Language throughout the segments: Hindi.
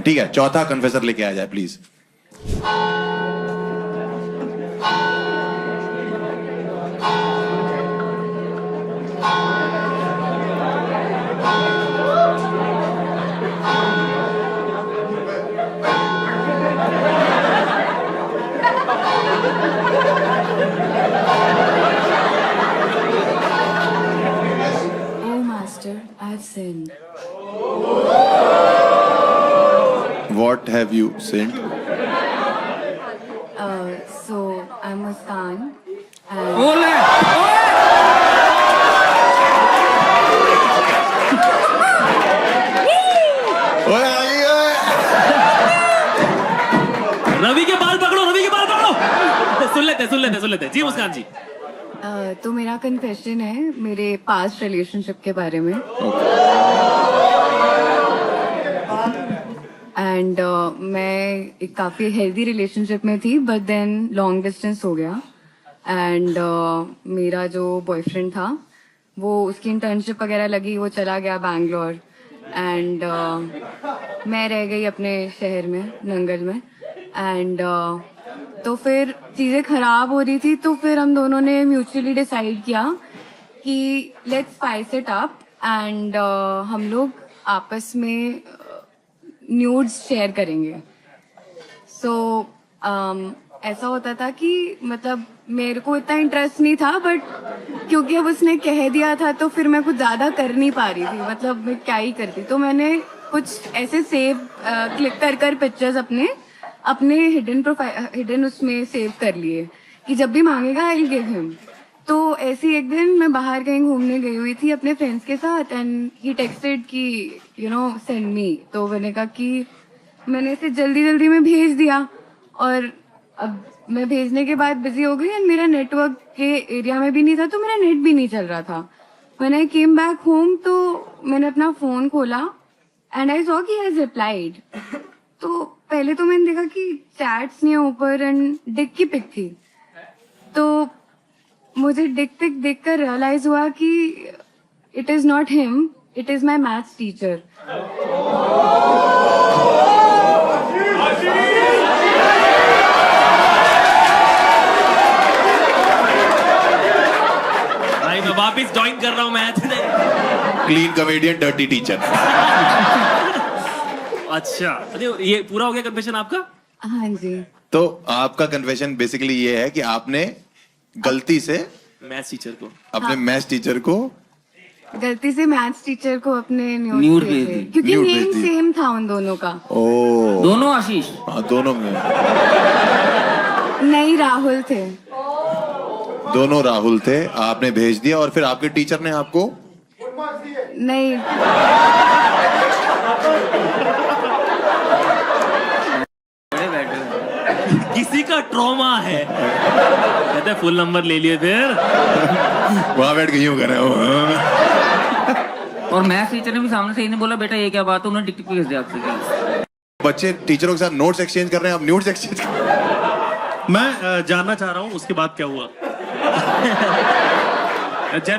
ठीक है, चौथा कन्फेसर लेके आ जाए please. Oh, Master, I've sinned. What have you sinned? So, I'm Muskan. And बोले ओए आई ओए। रवि के बाल पकड़ो, रवि के बाल पकड़ो। सुन लेते जी मुस्कान जी। तो मेरा कन्फेशन है मेरे पास्ट रिलेशनशिप के बारे में। एंड मैं एक काफी हेल्दी रिलेशनशिप में थी, बट देन लॉन्ग डिस्टेंस हो गया। एंड मेरा जो बॉयफ्रेंड था वो उसकी इंटर्नशिप वगैरह लगी, वो चला गया बैंगलोर। एंड मैं रह गई अपने शहर में, नंगल में। एंड तो फिर चीज़ें खराब हो रही थी, तो फिर हम दोनों ने म्यूचुअली डिसाइड किया कि let's spice it up and हम लोग आपस में न्यूड्स शेयर करेंगे। सो ऐसा होता था कि मतलब मेरे को इतना इंटरेस्ट नहीं था, बट क्योंकि अब उसने कह दिया था तो फिर मैं कुछ ज़्यादा कर नहीं पा रही थी, मतलब मैं क्या ही करती। तो मैंने कुछ ऐसे सेव क्लिक कर पिक्चर्स अपने हिडन उसमें सेव कर लिए कि जब भी मांगेगा आई विल गिव हिम। तो ऐसे एक दिन मैं बाहर कहीं घूमने गई हुई थी अपने फ्रेंड्स के साथ, एंड ही टेक्स्टेड कि सेंड मी। तो मैंने कहा कि मैंने इसे जल्दी में भेज दिया, और अब मैं भेजने के बाद बिजी हो गई एंड मेरा नेटवर्क के एरिया में भी नहीं था, तो मेरा नेट भी नहीं चल रहा था। When I came back home तो मैंने अपना फोन खोला एंड आई सॉ कि ही हैज रिप्लाइड। तो पहले तो मैंने देखा कि चैट्स नहीं है ऊपर एंड डिक की पिक थी। तो मुझे डिक पिक देखकर रियलाइज हुआ कि it is not him, it is my maths teacher. भाई मैं वापस ज्वाइन कर रहा हूँ मैथ में। Clean comedian dirty teacher. अच्छा, अरे ये पूरा हो गया कन्फेशन आपका? हाँ जी। तो आपका कन्फेशन बेसिकली ये है कि आपने गलती से मैथ्स टीचर को अपने मैथ्स टीचर को गलती से मैथ्स टीचर को अपने न्यूड न्यूड भेज भेजे, दी। क्योंकि न्यूड नेम भेज दी। सेम था उन दोनों का। ओ दोनों आशीष। हाँ, दोनों में नहीं, राहुल थे। दोनों राहुल थे। आपने भेज दिया और फिर आपके टीचर ने आपको नहीं, किसी का ट्रॉमा है, कहते फुल नंबर ले लिए फिर। वहां बैठ के यूं कर रहे हो। और मैथ्स टीचर ने भी सामने से ही नहीं बोला बेटा ये क्या बात है, उन्होंने टिक भेज दिया आपसे। बच्चे टीचरों के साथ नोट्स एक्सचेंज कर रहे हैं, आप न्यूड्स एक्सचेंज कर रहे हैं। मैं जानना चाह रहा हूँ उसके बाद क्या हुआ।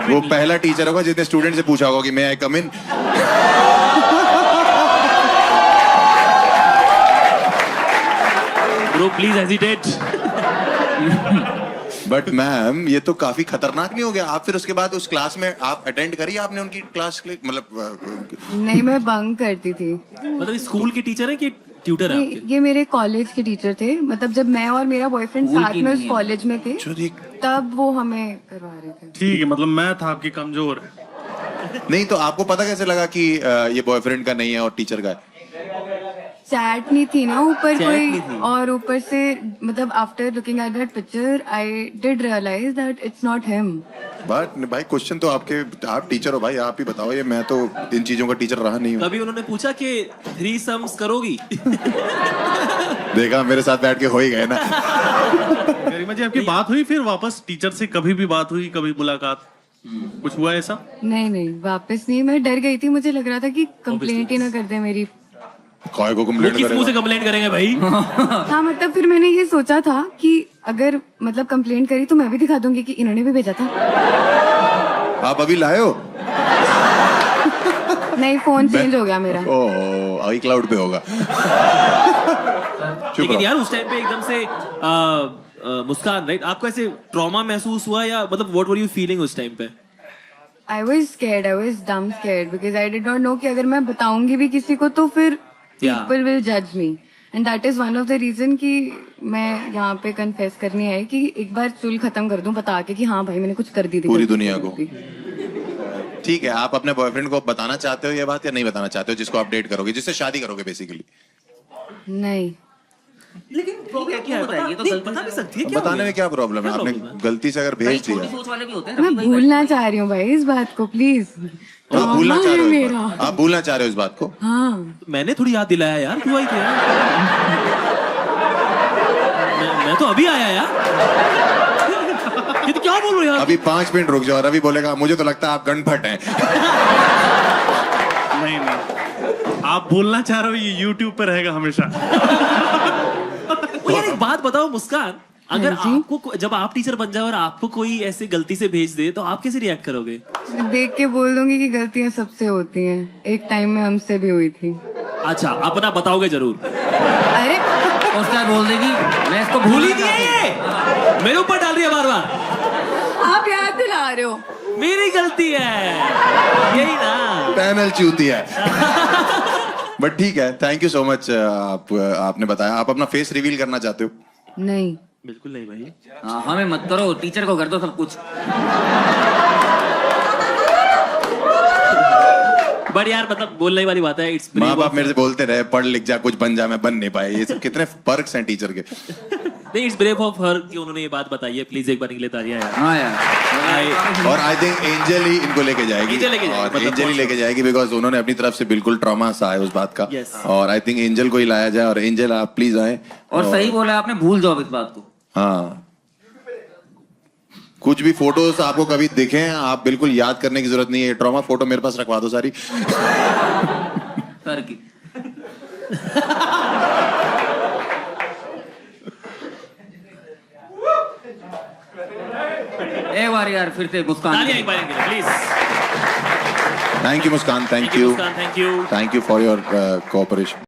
वो पहला टीचर होगा जिसने स्टूडेंट से पूछा होगा कि मैं I come in. Bro please hesitate. But ma'am ये तो काफी खतरनाक नहीं हो गया? आप फिर उसके बाद उस क्लास में आप अटेंड करिए आपने उनकी क्लास के लिए, मतलब नहीं, मैं बंक करती थी। मतलब स्कूल के टीचर है कि ट्यूटर है आपके? ये मेरे कॉलेज के टीचर थे, मतलब जब मैं और मेरा बॉयफ्रेंड स्कूल साथ की में उस नहीं है। कॉलेज में थे जो ये- तब वो हमें करवा रहे थे। ठीक है, मतलब मैथ आपकी कमजोर है। नहीं तो आपको पता कैसे लगा कि ये बॉयफ्रेंड का नहीं है और टीचर का है? चैट नहीं थी ना ऊपर Chat कोई, नहीं थी। और ऊपर से मतलब after looking at that picture I did realise that it's not him. But भाई क्वेश्चन तो आप टीचर हो भाई, आप ही बताओ। ये मैं तो इन चीजों का टीचर रहा नहीं हूँ। कभी उन्होंने पूछा कि 3 सम्स करोगी? देखा, मेरे साथ बैठ के हो ही गए ना। गरिमा जी आपकी बात हुई फिर वापस टीचर से? कभी भी बात हुई, कभी मुलाकात, कुछ हुआ ऐसा? नहीं, वापस नहीं। मैं डर गई थी, मुझे लग रहा था कि कंप्लेंट ही ना कर दे मेरी। काय को वो कंप्लेंट किस मुंह से करेगा? कंप्लेंट करेंगे भाई? हाँ, मतलब फिर मैंने ये सोचा था कि अगर मतलब कंप्लेंट करी तो मैं भी दिखा दूंगी कि इन्होंने भी भेजा था। आप अभी लाए हो? नहीं, फोन चेंज हो गया मेरा। ओह आई क्लाउड पे होगा। चुप लेकिन रहो। यार उस टाइम पे एकदम से मुस्कान, राइट, आपको ऐसे ट्रॉमा महसूस हुआ या मतलब व्हाट वर यू फीलिंग उस टाइम पे? I was scared, I was dumb scared because I did not know कि अगर मैं बताऊंगी भी किसी को तो फिर Yeah. people will judge me. And that is one of the reason कि मैं यहाँ पे confess करनी आई कि एक बार चुल खत्म कर दूं बता के कि हाँ भाई मैंने कुछ कर दी थी पूरी गलती दुनिया से। को। ठीक है, आप अपने बॉयफ्रेंड को बताना चाहते हो ये बात या नहीं बताना चाहते हो, जिसको आप डेट करोगे, जिससे शादी करोगे बेसिकली? नहीं, लेकिन प्रॉब्लम क्या है? बताइए तो नहीं, गलती बता से- नहीं सकती है क्या? बताने में क्या प्रॉब्लम है? क्या आपने problem है? गलती से अगर कई भेज छोटी दिया, सोच वाले भी होते हैं मैं रवि भाई। भूलना चाह रही हूँ भाई इस बात को प्लीज। आप भूलना चाह रहे हो इस मेरा बात? आप भूलना चाह रहे हो इस बात को? हाँ, मैंने थोड़ी याद दिलाया यार, तू आई थी यार। मैं तो अभी आया यार। ये तो क्या बोल रहे हो यार? अभी 5 मिनट रुक जाओ, रवि बोलेगा मुझे तो लगता है आप गणफट हैं। नहीं नहीं, आप बोलना चाह रहे हो ये YouTube पे रहेगा हमेशा। ओ यार एक बात बताओ मुस्कान, अगर हाँ जी? आपको जब आप टीचर बन जाओ और आपको कोई ऐसे गलती से भेज दे तो आप कैसे रिएक्ट करोगे? देख के बोल दूंगी कि गलतियां सबसे होती हैं, एक टाइम में हमसे भी हुई थी। अच्छा, अपना बताओगे जरूर। अरे उसके बाद बोल देगी मैं इसको भूल ही भूल नहीं है ये, मेरे ऊपर डाल रही है बार बार। आप याद दिला रहे हो। मेरी गलती है यही ना। पैनल चूती है। बट ठीक है, थैंक यू सो मच। आपने बताया। आप अपना फेस रिवील करना चाहते हो? नहीं, बिल्कुल नहीं भाई। हाँ, हमें मत करो, टीचर को कर दो सब कुछ। बट यार मतलब बोलने वाली बात है, इट्स माँ बाप मेरे से बोलते रहे पढ़ लिख जा, कुछ बन जा, मैं बन नहीं पाए। ये सब कितने पर्क्स हैं टीचर के। नहीं, इट्स ब्रेव ऑफ हर कि उन्होंने ये बात बताई है। प्लीज एक बार निकले तालियां यार। हाँ यार, और आई थिंक एंजल ही इनको लेके जाएगी। एंजल लेके जाएगी, और मतलब एंजल ही लेके जाएगी बिकॉज उन्होंने अपनी तरफ से बिल्कुल ट्रॉमा सा है उस बात का। Yes. और आई थिंक एंजल को ही लाया जाए। और एंजल आप प्लीज आए। और सही बोला आपने, भूल जाओ इस बात को। हाँ, कुछ भी फोटोज आपको कभी दिखे आप बिल्कुल याद करने की जरूरत नहीं है। ट्रॉमा फोटो मेरे पास रखवा दो सारी। सर की एक बार यार फिर से मुस्कान। तालियां एक बार के लिए please. Thank you Muskan, thank thank you you, Muskan, thank you. Thank you for your cooperation.